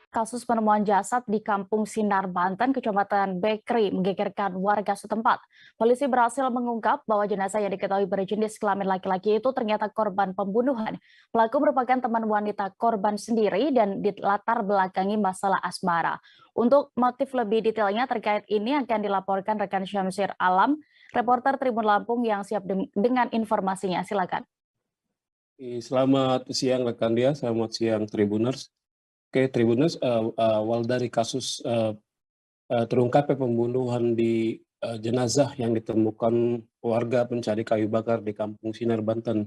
Kasus penemuan jasad di Kampung Sinar, Banten, Kecamatan Bekri, menggegerkan warga setempat. Polisi berhasil mengungkap bahwa jenazah yang diketahui berjenis kelamin laki-laki itu ternyata korban pembunuhan. Pelaku merupakan teman wanita korban sendiri dan dilatar belakangi masalah asmara. Untuk motif lebih detailnya terkait ini akan dilaporkan rekan Syamsir Alam, reporter Tribun Lampung yang siap dengan informasinya. Silakan. Selamat siang rekan dia, selamat siang Tribuners. Oke, Tribuners, awal dari kasus terungkapnya pembunuhan di jenazah yang ditemukan warga pencari kayu bakar di Kampung Sinar, Banten,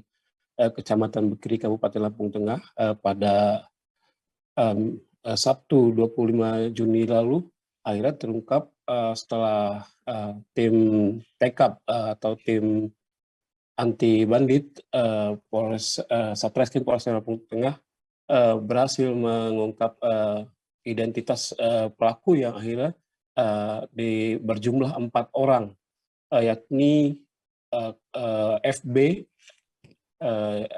Kecamatan Bekri, Kabupaten Lampung Tengah, pada Sabtu 25 Juni lalu, akhirnya terungkap setelah tim TKAP atau tim anti bandit Satreskrim Polres Lampung Tengah berhasil mengungkap identitas pelaku yang akhirnya berjumlah 4 orang, yakni FB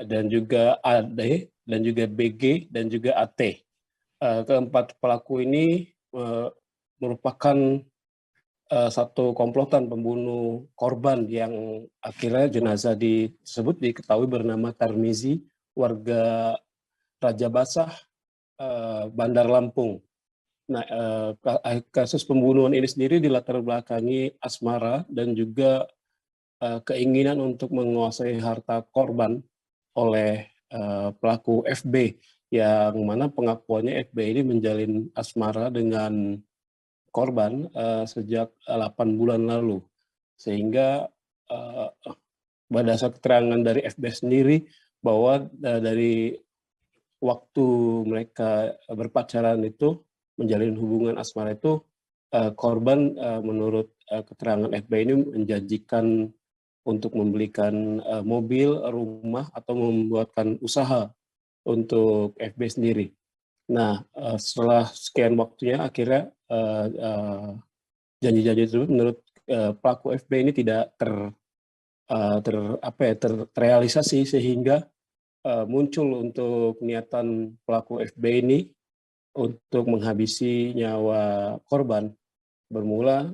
dan juga AD dan juga BG dan juga AT. Keempat pelaku ini merupakan satu komplotan pembunuh korban yang akhirnya jenazah tersebut diketahui bernama Tarmizi, warga Raja Basah, Bandar Lampung. Nah, kasus pembunuhan ini sendiri dilatar belakangi asmara dan juga keinginan untuk menguasai harta korban oleh pelaku FB, yang mana pengakuannya FB ini menjalin asmara dengan korban sejak 8 bulan lalu. Sehingga berdasar keterangan dari FB sendiri bahwa dari waktu mereka berpacaran itu, menjalin hubungan asmara itu, korban menurut keterangan FB ini menjanjikan untuk membelikan mobil, rumah, atau membuatkan usaha untuk FB sendiri. Nah, setelah sekian waktunya akhirnya janji-janji itu menurut pelaku FB ini tidak terrealisasi, sehingga muncul untuk niatan pelaku FB ini untuk menghabisi nyawa korban. Bermula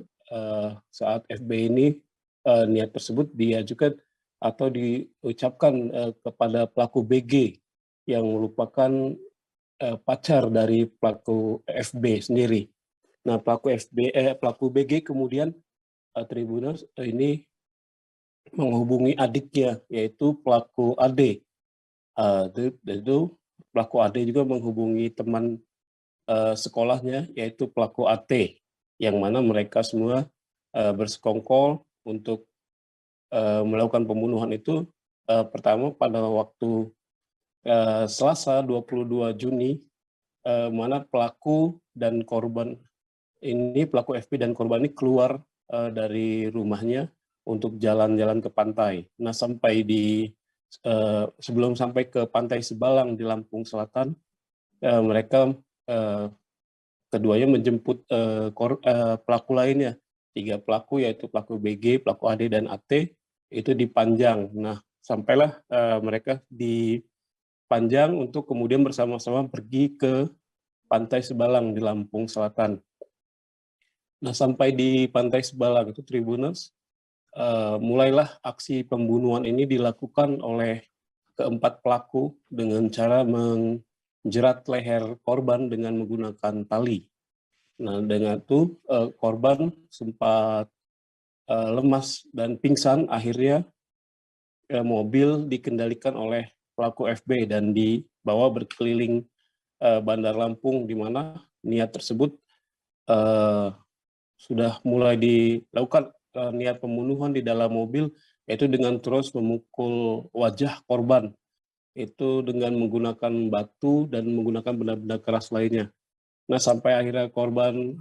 saat FB ini niat tersebut diajukan atau diucapkan kepada pelaku BG yang merupakan pacar dari pelaku FB sendiri. Nah, pelaku BG kemudian Tribuners ini menghubungi adiknya, yaitu pelaku AD. Itu pelaku AD juga menghubungi teman sekolahnya, yaitu pelaku AT, yang mana mereka semua bersekongkol untuk melakukan pembunuhan itu. Pertama pada waktu Selasa 22 Juni, mana pelaku dan korban ini, pelaku FB dan korban ini keluar dari rumahnya untuk jalan-jalan ke pantai. Nah, sebelum sampai ke Pantai Sebalang di Lampung Selatan, mereka keduanya menjemput pelaku lainnya. 3 pelaku, yaitu pelaku BG, pelaku AD, dan AT, itu di Panjang. Nah, sampailah mereka di Panjang untuk kemudian bersama-sama pergi ke Pantai Sebalang di Lampung Selatan. Nah, sampai di Pantai Sebalang itu, Tribuners, mulailah aksi pembunuhan ini dilakukan oleh keempat pelaku dengan cara menjerat leher korban dengan menggunakan tali. Nah, dengan itu korban sempat lemas dan pingsan. Akhirnya mobil dikendalikan oleh pelaku FB dan dibawa berkeliling Bandar Lampung, di mana niat tersebut sudah mulai dilakukan niat pembunuhan di dalam mobil, yaitu dengan terus memukul wajah korban itu dengan menggunakan batu dan menggunakan benda-benda keras lainnya. Nah, sampai akhirnya korban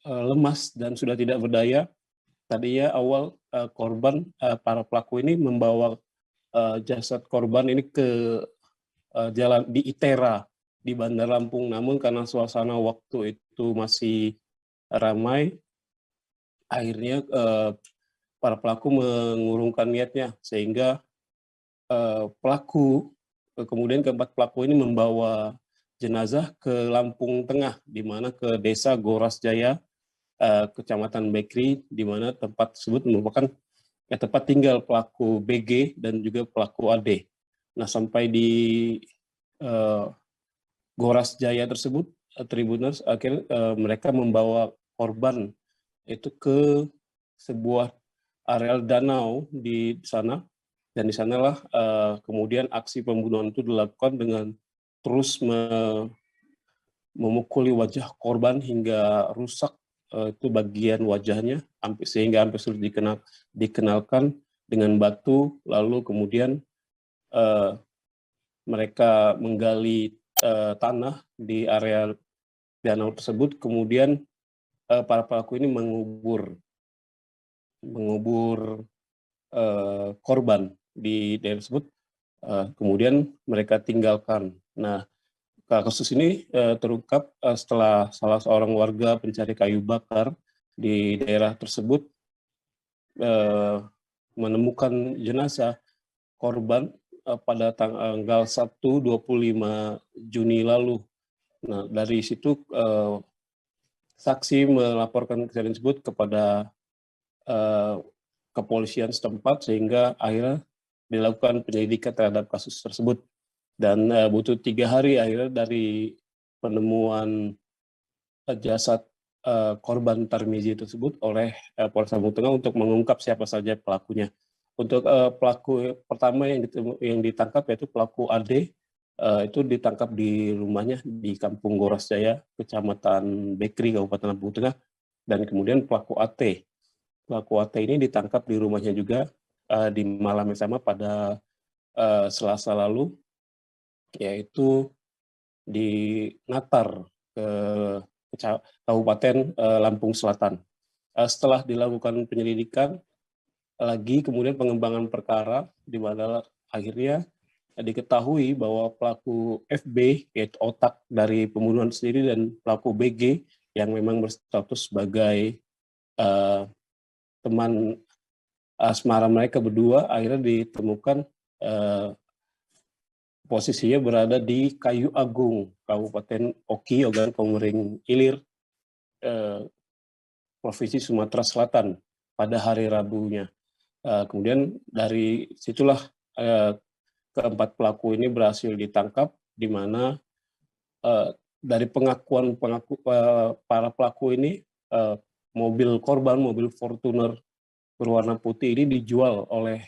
lemas dan sudah tidak berdaya. Tadinya awal korban, para pelaku ini membawa jasad korban ini ke jalan di Itera di Bandar Lampung, namun karena suasana waktu itu masih ramai, akhirnya para pelaku mengurungkan niatnya sehingga kemudian keempat pelaku ini membawa jenazah ke Lampung Tengah, di mana ke desa Goras Jaya, Kecamatan Bekri, di mana tempat tersebut merupakan tempat tinggal pelaku BG dan juga pelaku AD. Nah, sampai di Goras Jaya tersebut, Tribuners akhirnya mereka membawa korban itu ke sebuah areal danau di sana, dan di sanalah kemudian aksi pembunuhan itu dilakukan dengan terus memukuli wajah korban hingga rusak itu bagian wajahnya, sehingga hampir sulit dikenalkan dengan batu. Lalu kemudian mereka menggali tanah di area danau tersebut, kemudian para pelaku ini mengubur korban di daerah tersebut, kemudian mereka tinggalkan. Nah, kasus ini terungkap setelah salah seorang warga pencari kayu bakar di daerah tersebut menemukan jenazah korban pada tanggal 25 Juni lalu. Nah, dari situ saksi melaporkan kejadian tersebut kepada kepolisian setempat, sehingga akhirnya dilakukan penyelidikan terhadap kasus tersebut. Dan butuh 3 hari akhirnya dari penemuan jasad korban Tarmizi tersebut oleh Polres Lampung Tengah untuk mengungkap siapa saja pelakunya. Untuk pelaku pertama yang ditangkap yaitu pelaku AD, itu ditangkap di rumahnya di Kampung Goras Jaya, Kecamatan Bekri, Kabupaten Lampung Tengah. Dan kemudian pelaku AT ini ditangkap di rumahnya juga di malam yang sama pada Selasa lalu, yaitu di Natar, Kabupaten Lampung Selatan. Setelah dilakukan penyelidikan lagi, kemudian pengembangan perkara, di mana akhirnya diketahui bahwa pelaku FB, yaitu otak dari pembunuhan sendiri, dan pelaku BG yang memang berstatus sebagai teman asmara mereka berdua, akhirnya ditemukan posisinya berada di Kayu Agung, Kabupaten Oki, Ogan Komering Ilir, Provinsi Sumatera Selatan pada hari Rabunya. Kemudian dari situlah keempat pelaku ini berhasil ditangkap, di mana dari pengakuan para pelaku ini, mobil korban, mobil Fortuner berwarna putih ini dijual oleh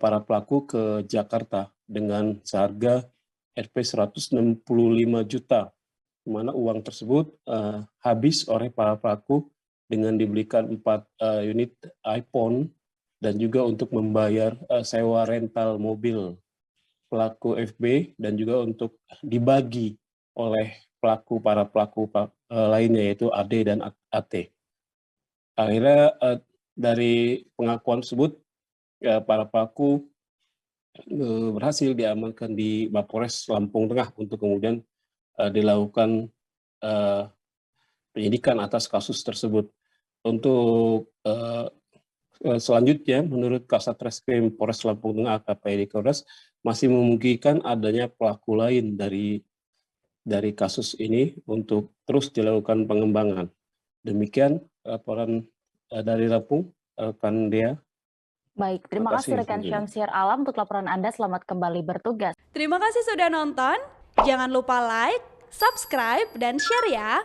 para pelaku ke Jakarta dengan seharga Rp 165 juta, di mana uang tersebut habis oleh para pelaku dengan dibelikan 4 unit iPhone dan juga untuk membayar sewa rental mobil pelaku FB, dan juga untuk dibagi oleh para pelaku lainnya, yaitu AD dan AT. Akhirnya dari pengakuan tersebut, para pelaku berhasil diamankan di Mapolres Lampung Tengah untuk kemudian dilakukan penyidikan atas kasus tersebut. Untuk selanjutnya, menurut Kasat Reskrim Polres Lampung Tengah AKP Edi Kordas, masih memungkinkan adanya pelaku lain dari kasus ini untuk terus dilakukan pengembangan. Demikian laporan dari Lampung, rekan Dea. Baik, terima kasih rekan Syamsiar Alam untuk laporan Anda. Selamat kembali bertugas. Terima kasih sudah nonton. Jangan lupa like, subscribe, dan share ya.